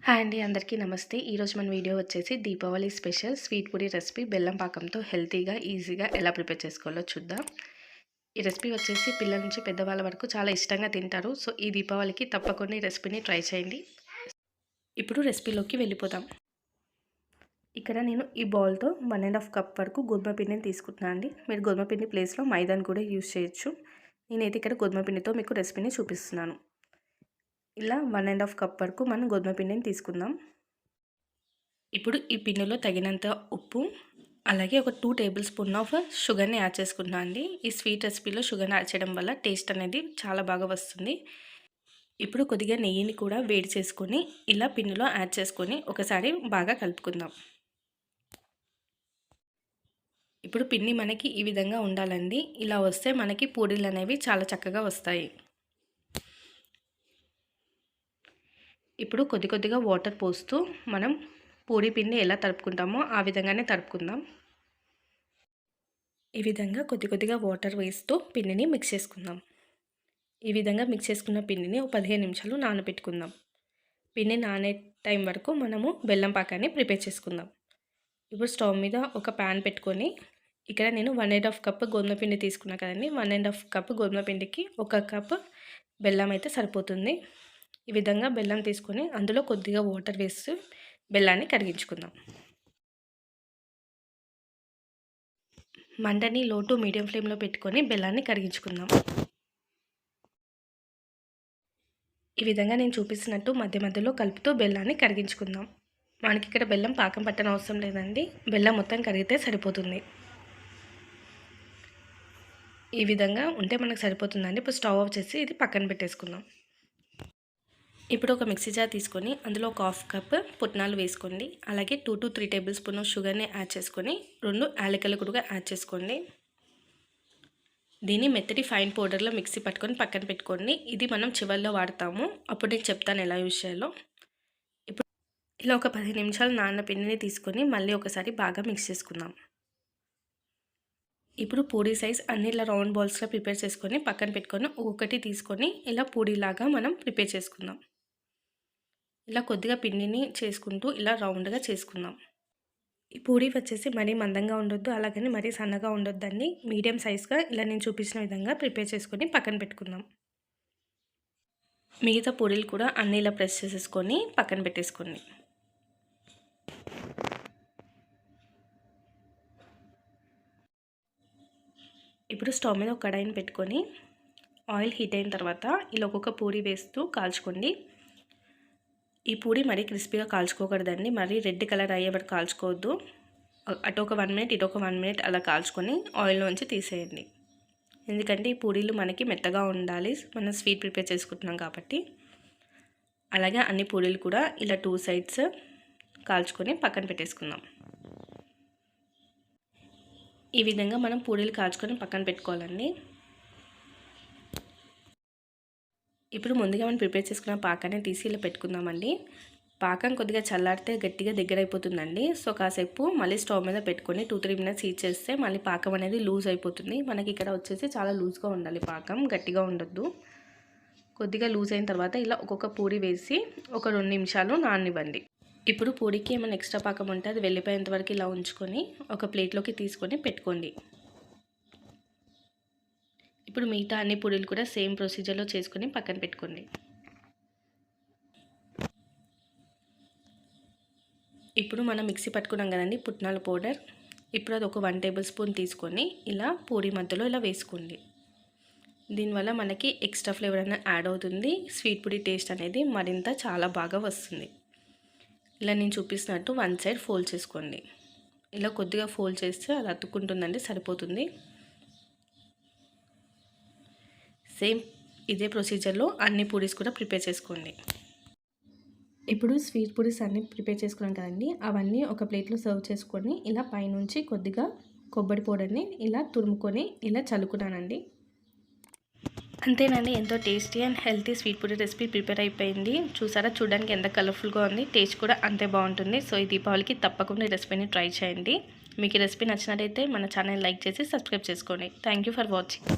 Hi అండి, అందరికీ నమస్తే. ఈరోజు మన వీడియో వచ్చేసి Deepavali special sweet puri recipe బెల్లం పాకంతో హెల్తీగా ఈజీగా ఎలా ప్రిపేర్ చేసుకోవాలో చూద్దాం. ఈ రెసిపీ వచ్చేసి పిల్లల నుంచి పెద్దవాళ్ళ వరకు చాలా ఇష్టంగా తింటారు. సో ఈ దీపావళికి తప్పకుండా ఈ రెసిపీని ట్రై చేయండి. ఇప్పుడు రెసిపీలోకి వెళ్ళిపోదాం. ఇక్కడ నేను ఈ బౌల్తో 1.5 కప్ వరకు గోధుమ పిండిని తీసుకుంటున్నాను అండి. మీరు గోధుమ పిండి ప్లేస్లో మైదాని కూడా యూజ్ చేయొచ్చు. నేనైతే ఇక్కడ గోధుమ పిండితో మీకు రెసిపీని చూపిస్తున్నాను. ఇలా 1.5 కప్ వరకు మనం గోధుమ పిండిని తీసుకుందాం. ఇప్పుడు ఈ పిండిలో తగినంత ఉప్పు, అలాగే ఒక 2 టేబుల్ స్పూన్ ఆఫ్ షుగర్ని యాడ్ చేసుకుంటున్నాను అండి. ఈ స్వీట్ రెసిపీలో షుగర్ని యాడ్ చేయడం వల్ల టేస్ట్ అనేది చాలా బాగా వస్తుంది. ఇప్పుడు కొద్దిగా నెయ్యిని కూడా వేడి చేసుకొని ఇలా పిండిలో యాడ్ చేసుకొని ఒకసారి బాగా కలుపుకుందాం. ఇప్పుడు పిండి మనకి ఈ విధంగా ఉండాలండి. ఇలా వస్తే మనకి పూరీలు అనేవి చాలా చక్కగా వస్తాయి. ఇప్పుడు కొద్దిగా వాటర్ పోస్తూ మనం పూరీ పిండి ఎలా తడుపుకుంటామో ఆ విధంగానే తడుపుకుందాం. ఈ విధంగా కొద్దిగా వాటర్ వేస్తూ పిండిని మిక్స్ చేసుకుందాం. ఈ విధంగా మిక్స్ చేసుకున్న పిండిని ఒక 15 నిమిషాలు నానబెట్టుకుందాం. పిండి నానే టైం వరకు మనము బెల్లం పాకాన్ని ప్రిపేర్ చేసుకుందాం. ఇప్పుడు స్టవ్ మీద ఒక ప్యాన్ పెట్టుకొని ఇక్కడ నేను 1.5 కప్ గోధుమ పిండి తీసుకున్నా కదండి. 1.5 కప్ గోధుమ పిండికి 1 కప్ బెల్లం అయితే సరిపోతుంది. ఈ విధంగా బెల్లం తీసుకొని అందులో కొద్దిగా వాటర్ వేసి బెల్లాన్ని కరిగించుకుందాం. మంటని లో టు మీడియం ఫ్లేమ్లో పెట్టుకొని బెల్లాన్ని కరిగించుకుందాం. ఈ విధంగా నేను చూపిస్తున్నట్టు మధ్యలో కలుపుతూ బెల్లాన్ని కరిగించుకుందాం. మనకి ఇక్కడ బెల్లం పాకం పట్టని అవసరం లేదండి. బెల్లం మొత్తం కరిగితే సరిపోతుంది. ఈ విధంగా ఉంటే మనకు సరిపోతుందండి. ఇప్పుడు స్టవ్ ఆఫ్ చేసి ఇది పక్కన పెట్టేసుకుందాం. ఇప్పుడు ఒక మిక్సీ జార్ తీసుకొని అందులో ఒక 1/2 కప్ పుట్నాలు వేసుకోండి. అలాగే 2 to 3 టేబుల్ స్పూన్ షుగర్ని యాడ్ చేసుకొని 2 యాలకులు కూడా యాడ్ చేసుకోండి. దీన్ని మెత్తటి ఫైన్ పౌడర్లో మిక్సీ పట్టుకొని పక్కన పెట్టుకోండి. ఇది మనం చివరిలో వాడతాము. అప్పుడు నేను చెప్తాను ఎలా యూజ్ చేయాలో. ఇప్పుడు ఇలా ఒక 15 నిమిషాలు నాన్న పిండిని తీసుకొని మళ్ళీ ఒకసారి బాగా మిక్స్ చేసుకుందాం. ఇప్పుడు పూరీ సైజ్ అన్ని ఇలా రౌండ్ బాల్స్లో ప్రిపేర్ చేసుకొని పక్కన పెట్టుకొని ఒక్కొక్కటి తీసుకొని ఇలా పూరీలాగా మనం ప్రిపేర్ చేసుకుందాం. ఇలా కొద్దిగా పిండిని చేసుకుంటూ ఇలా రౌండ్గా చేసుకుందాం. ఈ పూరీ వచ్చేసి మరీ మందంగా ఉండొద్దు, అలాగని మరీ సన్నగా ఉండొద్దండి. మీడియం సైజ్గా ఇలా నేను చూపించిన విధంగా ప్రిపేర్ చేసుకొని పక్కన పెట్టుకుందాం. మిగతా పూరీలు కూడా అన్ని ఇలా ప్రెస్ చేసేసుకొని పక్కన పెట్టేసుకోండి. ఇప్పుడు స్టవ్ మీద ఒక కడాయిని పెట్టుకొని ఆయిల్ హీట్ అయిన తర్వాత ఇలా ఒక్కొక్క పూరీ వేస్తూ కాల్చుకోండి. ఈ పూరి మరీ క్రిస్పీగా కాల్చుకోకూడదండి. మరీ రెడ్ కలర్ అయ్యే వరకు కాల్చుకోవద్దు. అటు ఒక 1 మినిట్ ఇటు ఒక 1 మినిట్ అలా కాల్చుకొని ఆయిల్లోంచి తీసేయండి. ఎందుకంటే ఈ పూరీలు మనకి మెత్తగా ఉండాలి, మనం స్వీట్ ప్రిపేర్ చేసుకుంటున్నాం కాబట్టి. అలాగే అన్ని పూరీలు కూడా ఇలా 2 సైడ్స్ కాల్చుకొని పక్కన పెట్టేసుకుందాం. ఈ విధంగా మనం పూరీలు కాల్చుకొని పక్కన పెట్టుకోవాలండి. ఇప్పుడు ముందుగా మనం ప్రిపేర్ చేసుకున్న పాకాన్ని తీసి ఇలా పెట్టుకుందామండి. పాకం కొద్దిగా చల్లారితే గట్టిగా దగ్గర అయిపోతుందండి. సో కాసేపు మళ్ళీ స్టవ్ మీద పెట్టుకొని 2-3 మినిట్స్ హీట్ చేస్తే మళ్ళీ పాకం అనేది లూజ్ అయిపోతుంది. మనకి ఇక్కడ వచ్చేసి చాలా లూజ్గా ఉండాలి, పాకం గట్టిగా ఉండొద్దు. కొద్దిగా లూజ్ అయిన తర్వాత ఇలా ఒక్కొక్క పూరి వేసి ఒక 2 నిమిషాలు నాననివ్వండి. ఇప్పుడు పూరికి ఏమైనా ఎక్స్ట్రా పాకం ఉంటే అది వెళ్ళిపోయేంత వరకు ఇలా ఉంచుకొని ఒక ప్లేట్లోకి తీసుకొని పెట్టుకోండి. ఇప్పుడు మిగతా అన్ని పూరీలు కూడా సేమ్ ప్రొసీజర్లో చేసుకొని పక్కన పెట్టుకోండి. ఇప్పుడు మనం మిక్సీ పట్టుకున్నాం కదండి పుట్నాల పౌడర్. ఇప్పుడు అది ఒక 1 టేబుల్ స్పూన్ తీసుకొని ఇలా పూరీ మధ్యలో ఇలా వేసుకోండి. దీనివల్ల మనకి ఎక్స్ట్రా ఫ్లేవర్ అనేది యాడ్ అవుతుంది. స్వీట్ పూరీ టేస్ట్ అనేది మరింత చాలా బాగా వస్తుంది. ఇలా నేను చూపిస్తున్నట్టు 1 సైడ్ ఫోల్డ్ చేసుకోండి. ఇలా కొద్దిగా ఫోల్డ్ చేస్తే అది అతుక్కుంటుందండి, సరిపోతుంది. సేమ్ ఇదే ప్రొసీజర్లో అన్ని పూరీస్ కూడా ప్రిపేర్ చేసుకోండి. ఇప్పుడు స్వీట్ పూరీస్ అన్నీ ప్రిపేర్ చేసుకున్నాం కదండి, అవన్నీ ఒక ప్లేట్లో సర్వ్ చేసుకొని ఇలా పైనుంచి కొద్దిగా కొబ్బరి పౌడర్ని ఇలా తురుముకొని ఇలా చల్లుకున్నానండి. అంతేనండి, ఎంతో tasty and healthy sweet Puri recipe prepare అయిపోయింది. చూసారా, చూడడానికి ఎంత కలర్ఫుల్గా ఉంది, టేస్ట్ కూడా అంతే బాగుంటుంది. సో ఈ దీపావళికి తప్పకుండా ఈ రెసిపీని ట్రై చేయండి. మీకు ఈ రెసిపీ నచ్చినట్టయితే మన ఛానల్ లైక్ చేసి సబ్స్క్రైబ్ చేసుకోండి. Thank you for watching.